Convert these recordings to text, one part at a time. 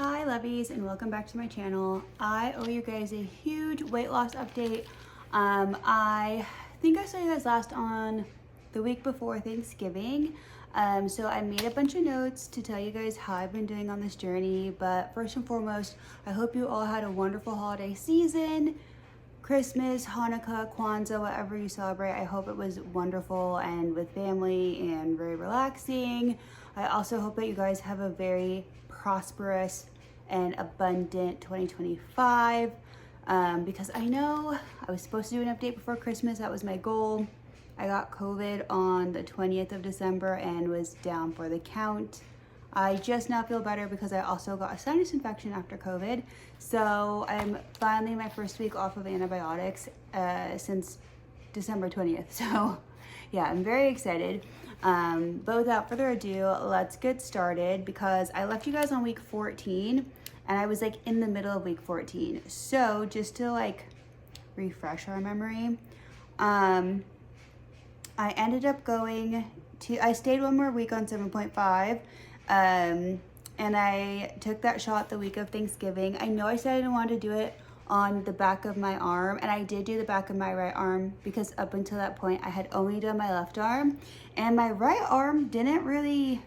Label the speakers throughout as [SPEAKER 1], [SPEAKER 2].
[SPEAKER 1] Hi lovies, and welcome back to my channel. I owe you guys a huge weight loss update. I think I saw you guys last on the week before Thanksgiving. So I made a bunch of notes to tell you guys how I've been doing on this journey. But first and foremost, I hope you all had a wonderful holiday season. Christmas, Hanukkah, Kwanzaa, whatever you celebrate. I hope it was wonderful and with family and very relaxing. I also hope that you guys have a very prosperous and abundant 2025 because I know I was supposed to do an update before Christmas. That was my goal. I got COVID on the 20th of December and was down for the count. I just now feel better because I also got a sinus infection after COVID. So I'm finally my first week off of antibiotics since December 20th. So yeah, I'm very excited. But without further ado, let's get started because I left you guys on week 14 and I was like in the middle of week 14. So just to like refresh our memory, I ended up I stayed one more week on 7.5. And I took that shot the week of Thanksgiving. I know I said I didn't want to do it on the back of my arm, and I did do the back of my right arm because up until that point I had only done my left arm, and my right arm didn't really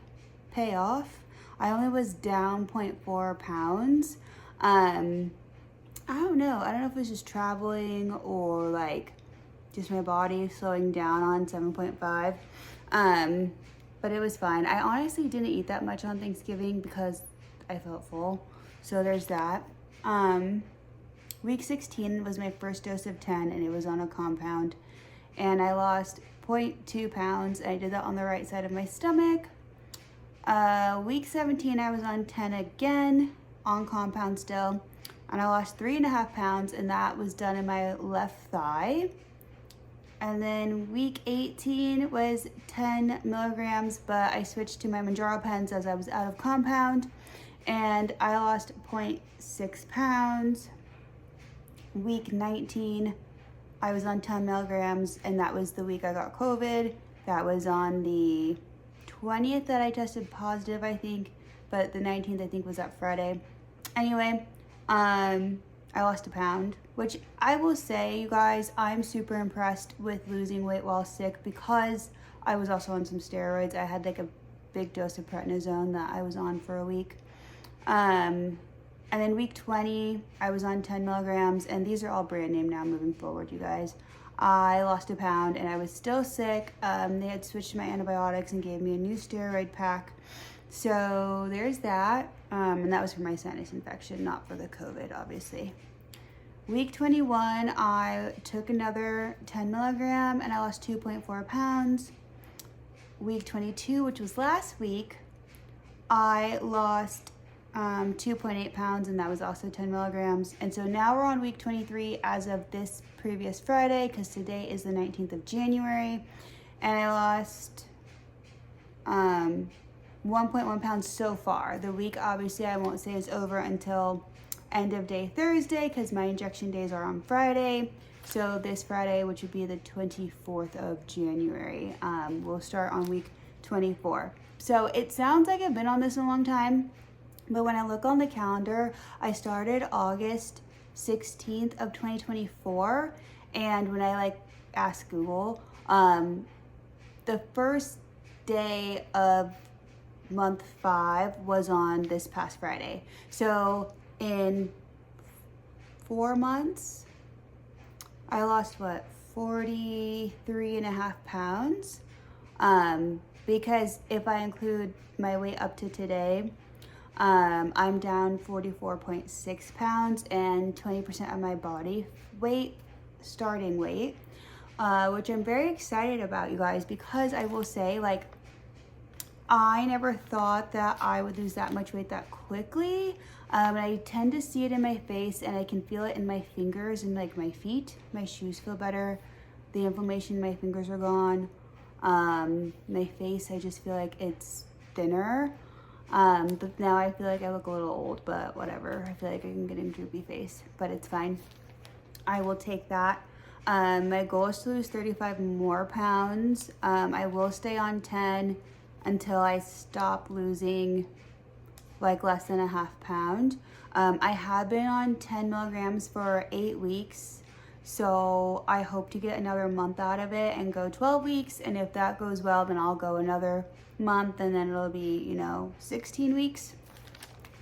[SPEAKER 1] pay off. I only was down 0.4 pounds. I don't know if it was just traveling or like just my body slowing down on 7.5. But it was fine. I honestly didn't eat that much on Thanksgiving because I felt full. So there's that. Week 16 was my first dose of 10 and it was on a compound. And I lost 0.2 pounds. I did that on the right side of my stomach. Week 17, I was on 10 again on compound still. And I lost 3.5 pounds and that was done in my left thigh. And then week 18 was 10 milligrams, but I switched to my Manjaro pens as I was out of compound, and I lost 0.6 pounds. Week 19, I was on 10 milligrams, and that was the week I got COVID. That was on the 20th that I tested positive, I think, but the 19th, I think, was that Friday. Anyway, I lost a pound, which I will say, you guys, I'm super impressed with losing weight while sick because I was also on some steroids. I had like a big dose of prednisone that I was on for a week. And then week 20, I was on 10 milligrams, and these are all brand name now moving forward, you guys. I lost a pound and I was still sick. They had switched my antibiotics and gave me a new steroid pack. So there's that. And that was for my sinus infection, not for the COVID, obviously. Week 21, I took another 10 milligram and I lost 2.4 pounds. Week 22, which was last week, I lost 2.8 pounds and that was also 10 milligrams. And so now we're on week 23 as of this previous Friday because today is the 19th of January. And I lost 1.1 pounds so far. The week, obviously, I won't say is over until end of day Thursday because my injection days are on Friday. So this Friday, which would be the 24th of January, we'll start on week 24. So it sounds like I've been on this a long time, but when I look on the calendar, I started August 16th of 2024. And when I like asked Google, the first day of month 5 was on this past Friday. So in 4 months, I lost 43.5 pounds. Because if I include my weight up to today, I'm down 44.6 pounds and 20% of my body weight, starting weight, which I'm very excited about, you guys, because I will say, like, I never thought that I would lose that much weight that quickly. I tend to see it in my face and I can feel it in my fingers and like my feet. My shoes feel better. The inflammation in my fingers are gone. My face, I just feel like it's thinner. But now I feel like I look a little old, but whatever. I feel like I'm getting droopy face, but it's fine. I will take that. My goal is to lose 35 more pounds. I will stay on 10 until I stop losing like less than a half pound. I have been on 10 milligrams for 8 weeks. So I hope to get another month out of it and go 12 weeks. And if that goes well, then I'll go another month and then it'll be, 16 weeks.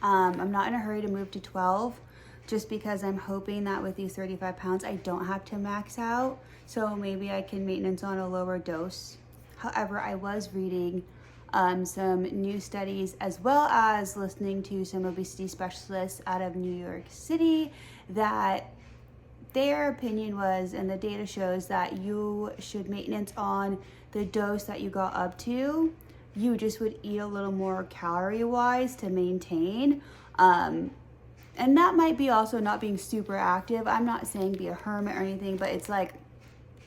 [SPEAKER 1] I'm not in a hurry to move to 12 just because I'm hoping that with these 35 pounds, I don't have to max out. So maybe I can maintenance on a lower dose. However, I was reading some new studies as well as listening to some obesity specialists out of New York City that their opinion was, and the data shows, that you should maintenance on the dose that you got up to. You just would eat a little more calorie wise to maintain. And that might be also not being super active. I'm not saying be a hermit or anything, but it's like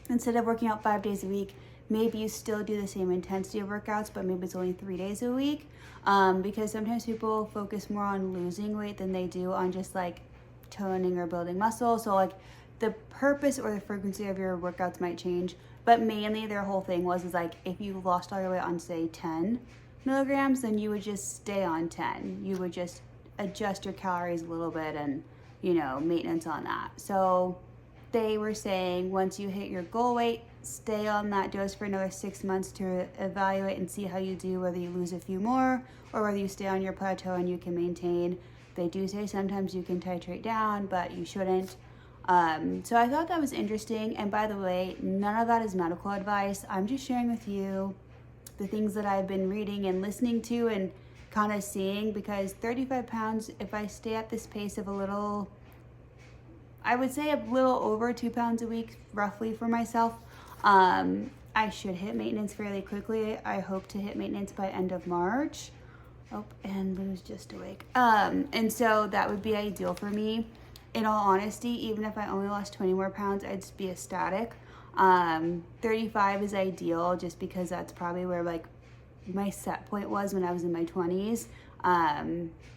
[SPEAKER 1] instead of working out 5 days a week, maybe you still do the same intensity of workouts, but maybe it's only 3 days a week. Because sometimes people focus more on losing weight than they do on just like toning or building muscle. So like the purpose or the frequency of your workouts might change, but mainly their whole thing was like if you lost all your weight on say 10 milligrams, then you would just stay on 10. You would just adjust your calories a little bit and maintenance on that. So they were saying once you hit your goal weight, stay on that dose for another 6 months to evaluate and see how you do, whether you lose a few more or whether you stay on your plateau and you can maintain. They do say sometimes you can titrate down, but you shouldn't. So I thought that was interesting. And by the way, none of that is medical advice. I'm just sharing with you the things that I've been reading and listening to and kind of seeing, because 35 pounds, if I stay at this pace of I would say a little over 2 pounds a week, roughly for myself, I should hit maintenance fairly quickly. I hope to hit maintenance by end of March. Oh, and Lou's just awake. And so that would be ideal for me. In all honesty, even if I only lost 20 more pounds, I'd just be ecstatic. 35 is ideal just because that's probably where like my set point was when I was in my 20s.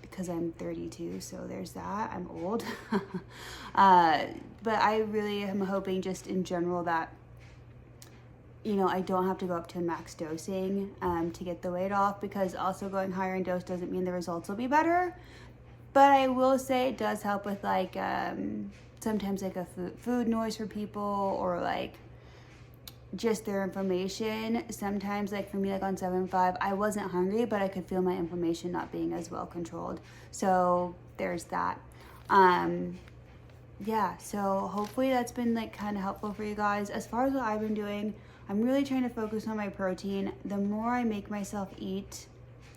[SPEAKER 1] Because I'm 32, so there's that. I'm old. But I really am hoping just in general that I don't have to go up to max dosing to get the weight off, because also going higher in dose doesn't mean the results will be better. But I will say it does help with like sometimes like a food noise for people, or like just their inflammation. Sometimes like for me, like on 7.5, I wasn't hungry, but I could feel my inflammation not being as well controlled. So there's that. Yeah, so hopefully that's been like kind of helpful for you guys. As far as what I've been doing, I'm really trying to focus on my protein. The more I make myself eat,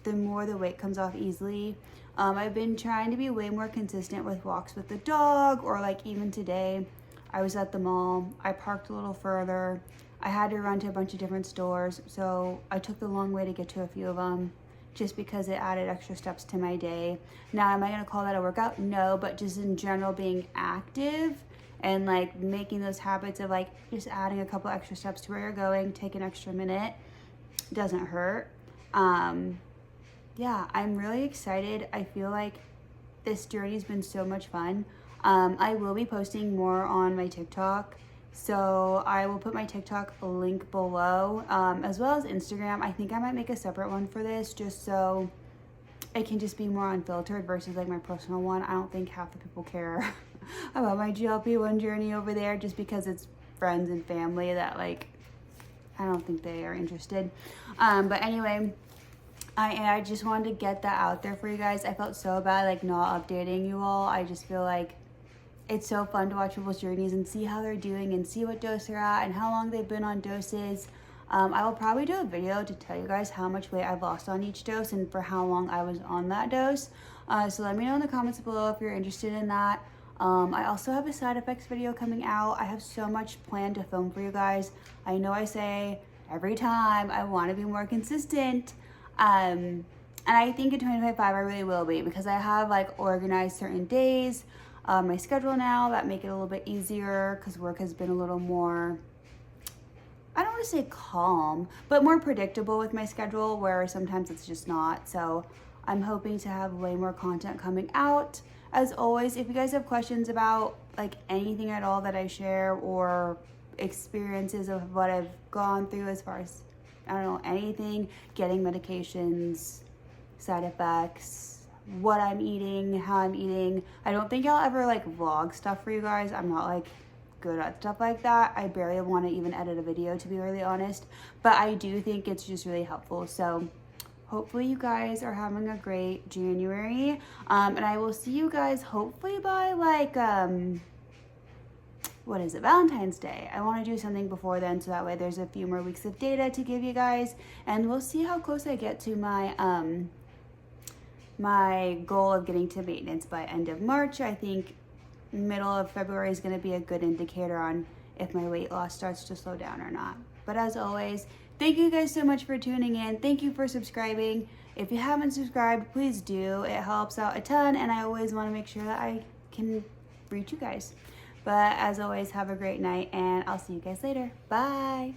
[SPEAKER 1] the more the weight comes off easily. I've been trying to be way more consistent with walks with the dog, or like even today, I was at the mall. I parked a little further. I had to run to a bunch of different stores, so I took the long way to get to a few of them just because it added extra steps to my day. Now, am I gonna call that a workout? No, but just in general being active and like making those habits of like just adding a couple extra steps to where you're going, take an extra minute, doesn't hurt. Yeah, I'm really excited. I feel like this journey's been so much fun. I will be posting more on my TikTok. So I will put my TikTok link below, as well as Instagram. I think I might make a separate one for this just so it can just be more unfiltered versus like my personal one. I don't think half the people care about my GLP1 journey over there, just because it's friends and family that like, I don't think they are interested. But anyway, I just wanted to get that out there for you guys. I felt so bad like not updating you all. I just feel like it's so fun to watch people's journeys and see how they're doing and see what dose they're at and how long they've been on doses. I will probably do a video to tell you guys how much weight I've lost on each dose and for how long I was on that dose. So let me know in the comments below if you're interested in that. I also have a side effects video coming out. I have so much planned to film for you guys. I know I say every time I want to be more consistent. And I think in 2025 I really will be, because I have like organized certain days, my schedule now that make it a little bit easier, because work has been a little more, I don't want to say calm, but more predictable with my schedule, where sometimes it's just not. So I'm hoping to have way more content coming out. As always, if you guys have questions about like anything at all that I share, or experiences of what I've gone through as far as, I don't know, anything, getting medications, side effects, what I'm eating, how I'm eating. I don't think I'll ever like vlog stuff for you guys. I'm not like good at stuff like that. I barely want to even edit a video, to be really honest, but I do think it's just really helpful. So hopefully you guys are having a great January, and I will see you guys hopefully by like what is it, Valentine's Day. I want to do something before then, so that way there's a few more weeks of data to give you guys, and we'll see how close I get to my my goal of getting to maintenance by end of March. I think middle of February is going to be a good indicator on if my weight loss starts to slow down or not. But as always, thank you guys so much for tuning in. Thank you for subscribing. If you haven't subscribed, please do. It helps out a ton, and I always want to make sure that I can reach you guys. But as always, have a great night, and I'll see you guys later. Bye.